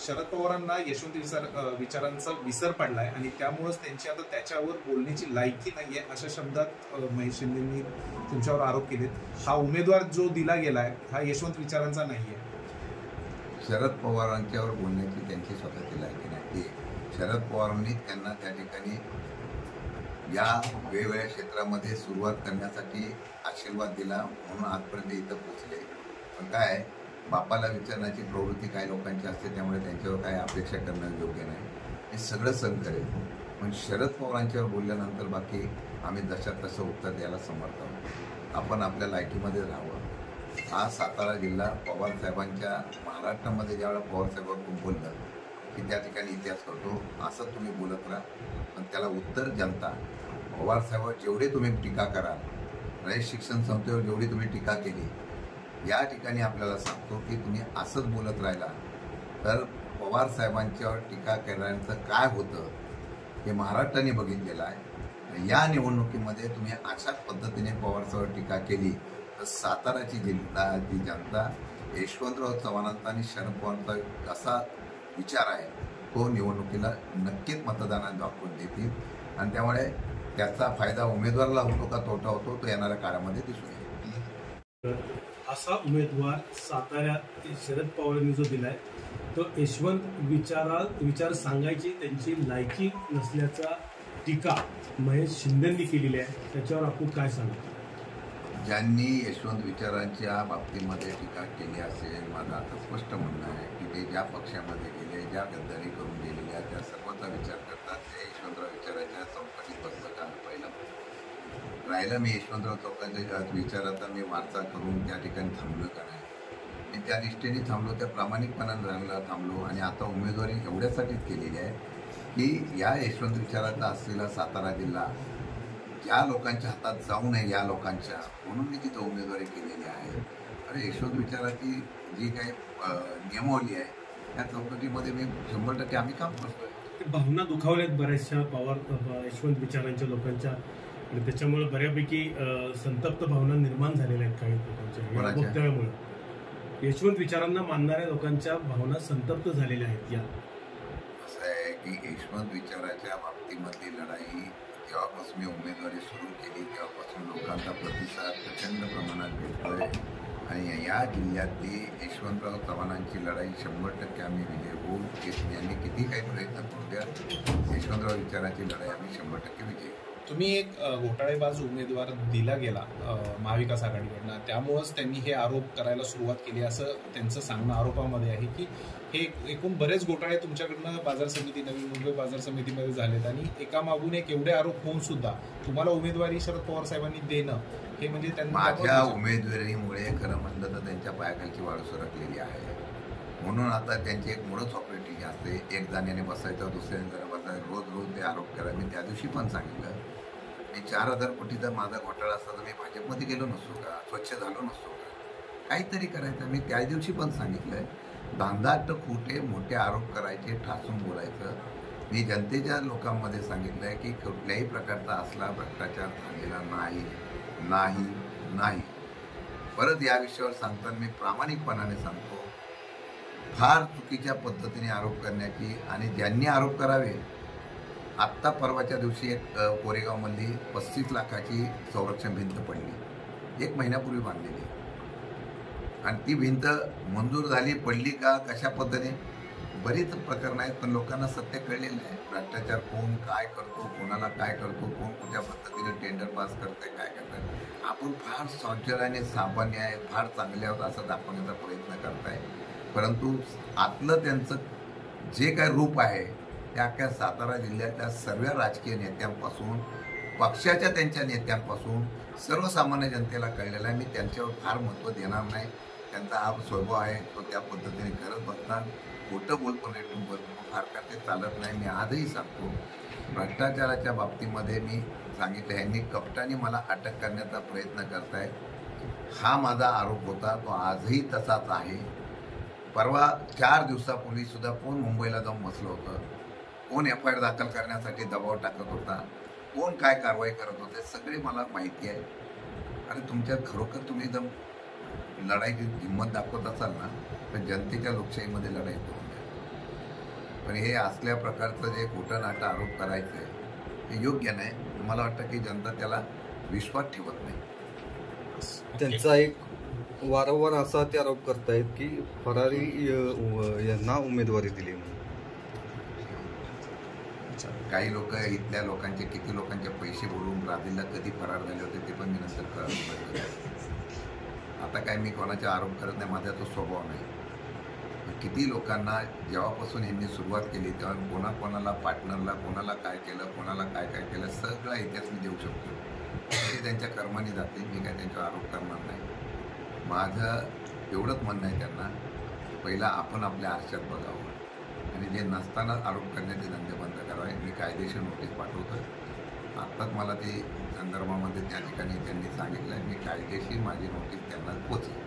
शरद पवारांना यशवंत विचारांचा विसर पडलाय आणि त्यामुळेच त्यांची आता त्याच्यावर बोलण्याची लायकी नाहीये अशा शब्दात महेश शिंदेंनी तुमच्यावर आरोप केलेत। हा उमेदवार जो दिला गेलाय हा यशवंत विचारांचा नाहीये। शरद पवारांच्यावर बोलण्याची त्यांची स्वतःची लायकी नाही। शरद पवारांनी त्यांना त्या ठिकाणी या वेगवेगळ्या क्षेत्रामध्ये सुरुवात करण्यासाठी आशीर्वाद दिला म्हणून आजपर्यंत इथं पोहोचले। पण काय बापाला विचारण्याची प्रवृत्ती काही लोकांची असते, त्यामुळे त्यांच्यावर काय अपेक्षा करणं योग्य नाही। हे सगळं सहन करेल, पण शरद पवारांच्यावर बोलल्यानंतर बाकी आम्ही जशात तसं उत्तर द्यायला समर्थ आहोत। आपण आपल्या लायकीमध्ये राहावं। हा सातारा जिल्हा पवारसाहेबांच्या महाराष्ट्रामध्ये ज्यावेळेला पवारसाहेबांकडून बोललं की त्या ठिकाणी इतिहास करतो असं तुम्ही बोलत राहा, पण त्याला उत्तर जनता पवारसाहेबांवर जेवढे तुम्ही टीका कराल, रयत शिक्षण संस्थेवर जेवढी तुम्ही टीका केली, या ठिकाणी आपल्याला सांगतो की तुम्ही असंच बोलत राहिला तर पवारसाहेबांच्यावर टीका केल्यानंतर काय होतं हे महाराष्ट्राने बघितलेलं आहे। या निवडणुकीमध्ये तुम्ही अशाच पद्धतीने पवारसाहेबांवर टीका केली तर साताराची जिल्ह्याची जनता यशवंतराव चव्हाणांचा आणि शरद पवारांचा असा विचार आहे तो निवडणुकीला नक्कीच मतदानात दाखवून देतील आणि त्यामुळे त्याचा फायदा उमेदवाराला होतो का तोटा होतो तो येणाऱ्या काळामध्ये दिसून येईल। असा उमेदवार साताऱ्यात शरद पवारांनी जो दिलाय तो यशवंत विचार सांगायची त्यांची लायकी नसल्याचा टीका महेश शिंदेंनी केलेली आहे, त्याच्यावर आपण काय सांगतो? ज्यांनी यशवंत विचारांच्या बाबतीमध्ये टीका केली असेल, माझं आता स्पष्ट म्हणणं आहे की ते ज्या पक्षामध्ये गेले, ज्या गद्दारी करून गेलेल्या त्या सर्वांचा विचार करतात, ते यशवंतराव विचाराच्या चौकटीत बसलं का पहिलं राहिलं। मी यशवंतराव चौकाच्या विचाराचा मी वार्ता करून त्या ठिकाणी थांबलो का नाही, मी त्या निष्ठेने थांबलो, त्या प्रामाणिकपणाने राहायला थांबलो आणि आता उमेदवारी एवढ्यासाठीच केलेली आहे की या यशवंत विचाराचा असलेला सातारा जिल्हा ज्या लोकांच्या हातात जाऊ नये या लोकांच्या, म्हणून मी तिथं उमेदवारी केलेली आहे। अरे यशवंत विचाराची जी काही नियमावली आहे त्या चौकटीमध्ये मी 100% आम्ही काम करतोय। भावना दुखावल्यात बऱ्याचशा यशवंत विचारांच्या लोकांच्या आणि त्याच्यामुळे बऱ्यापैकी संतप्त भावना निर्माण झालेल्या आहेत काही लोकांच्या वक्तव्यामुळे। यशवंत विचारांना मानणाऱ्या लोकांच्या भावना संतप्त झालेल्या आहेत। या असं आहे की यशवंत विचाराच्या बाबतीमधली लढाई जेव्हापासून मी उमेदवारी सुरू केली तेव्हापासून लोकांचा प्रतिसाद प्रचंड प्रमाणात भेटतोय आणि या जिल्ह्यातली यशवंतराव चव्हाणांची लढाई 100% आम्ही विजय होऊ। यांनी किती काही प्रयत्न करू द्या, यशवंतराव विचाराची लढाई आम्ही 100% विजय। तुम्ही एक घोटाळेबाज उमेदवार दिला गेला महाविकास आघाडीकडनं, त्यामुळेच त्यांनी हे आरोप करायला सुरुवात केली असं त्यांचं सांगणं आरोपामध्ये आहे की हे एकूण बरेच घोटाळे तुमच्याकडनं बाजार समिती, नवी मुंबई बाजार समितीमध्ये झालेत आणि एकामागून एक एवढे आरोप होऊन सुद्धा तुम्हाला उमेदवारी शरद पवार साहेबांनी देणं हे म्हणजे त्यांना माझ्या उमेदवारीमुळे खरं म्हणलं तर त्यांच्या पायाखालची वाळ सरकलेली आहे। म्हणून आता त्यांची एक मोडच ऑपरेटिंग असते, एक जाण्याने बसायचं दुसऱ्याने जरा बसायचं, रोज रोज ते आरोप करा। मी त्या दिवशी पण सांगितलं मी 4000 कोटीचा माझा घोटाळा असता तर मी भाजपमध्ये गेलो नसतो का, स्वच्छ झालो नसतो का, काहीतरी करायचं। मी त्या दिवशी पण सांगितलंय धांदाट खोटे मोठे आरोप करायचे, ठासून बोलायचं। मी जनतेच्या लोकांमध्ये सांगितलंय की कुठल्याही प्रकारचा असला भ्रष्टाचार झालेला नाही नाही नाही। परत या विषयावर सांगताना मी प्रामाणिकपणाने सांगतो, फार चुकीच्या पद्धतीने आरोप करण्याची आणि ज्यांनी आरोप करावे, आत्ता परवाच्या दिवशी एक कोरेगावमधली 35 लाखाची संरक्षण भिंत पडली, 1 महिन्यापूर्वी बांधलेली आणि ती भिंत मंजूर झाली पडली का कशा पद्धतीने, बरीच प्रकरणं आहेत पण लोकांना सत्य कळलेलं आहे। भ्रष्टाचार कोण काय करतो, कोणाला काय करतो, कोण कुठल्या पद्धतीने टेंडर पास करतंय, काय करतंय। आपण फार सौजन्याने सामान्य आहे, फार चांगले आहोत असं दाखवण्याचा प्रयत्न करताय, परंतु आतलं त्यांचं जे काय रूप आहे त्या अख्ख्या सातारा जिल्ह्यातल्या सर्व राजकीय नेत्यांपासून, पक्षाच्या त्यांच्या नेत्यांपासून सर्वसामान्य जनतेला कळलेला आहे। मी त्यांच्यावर फार महत्त्व देणार नाही, त्यांचा हा स्वभाव आहे तो त्या पद्धतीने करत बसणार। खोटं बोलतो फार का ते चालत नाही। मी आजही सांगतो भ्रष्टाचाराच्या बाबतीमध्ये मी सांगितलं यांनी कपटाने मला अटक करण्याचा प्रयत्न करताय, हा माझा आरोप होता, तो आजही तसाच आहे। परवा 4 दिवसापूर्वी सुद्धा कोण मुंबईला जाऊन बसलं होतं, कोण FIR दाखल करण्यासाठी दबाव टाकत होता, कोण काय कारवाई करत होते, सगळे मला माहिती आहे। आणि तुमच्यात खरोखर तुम्ही एकदम लढाईची हिंमत दाखवत असाल ना तर जनतेच्या लोकशाहीमध्ये लढाई करून द्या। पण हे असल्या प्रकारचं जे खोटं नाटं आरोप करायचं आहे हे योग्य नाही. मला वाटतं की जनता त्याला विश्वास ठेवत नाही. त्यांचा एक वारंवार असा ते आरोप करतायत की फरारी यांना उमेदवारी दिली म्हणून. काही लोक इथल्या लोकांचे किती लोकांचे पैसे बुडवून ब्राझीलला कधी फरार झाले होते ते पण मी नंतर कळलं. आता काय मी कोणाचे आरोप करत नाही, माझा तो स्वभाव नाही. किती लोकांना जेव्हापासून यांनी सुरुवात केली तेव्हा कोणाकोणाला पार्टनरला कोणाला काय केलं, कोणाला काय काय केलं, सगळा इतिहास मी देऊ शकतो. ते त्यांच्या कर्माने जातील, मी काय त्यांच्यावर आरोप करणार नाही. माझं एवढंच म्हणणं आहे त्यांना, पहिला आपण आपल्या आरशात बघावं आणि जे नसताना आरोप करण्याचे धंदे बंद करावे. मी कायदेशीर नोटीस पाठवतो. आत्ताच मला ते संदर्भामध्ये त्या ठिकाणी त्यांनी सांगितलं, मी कायदेशीर माझी नोटीस त्यांना पोचेल.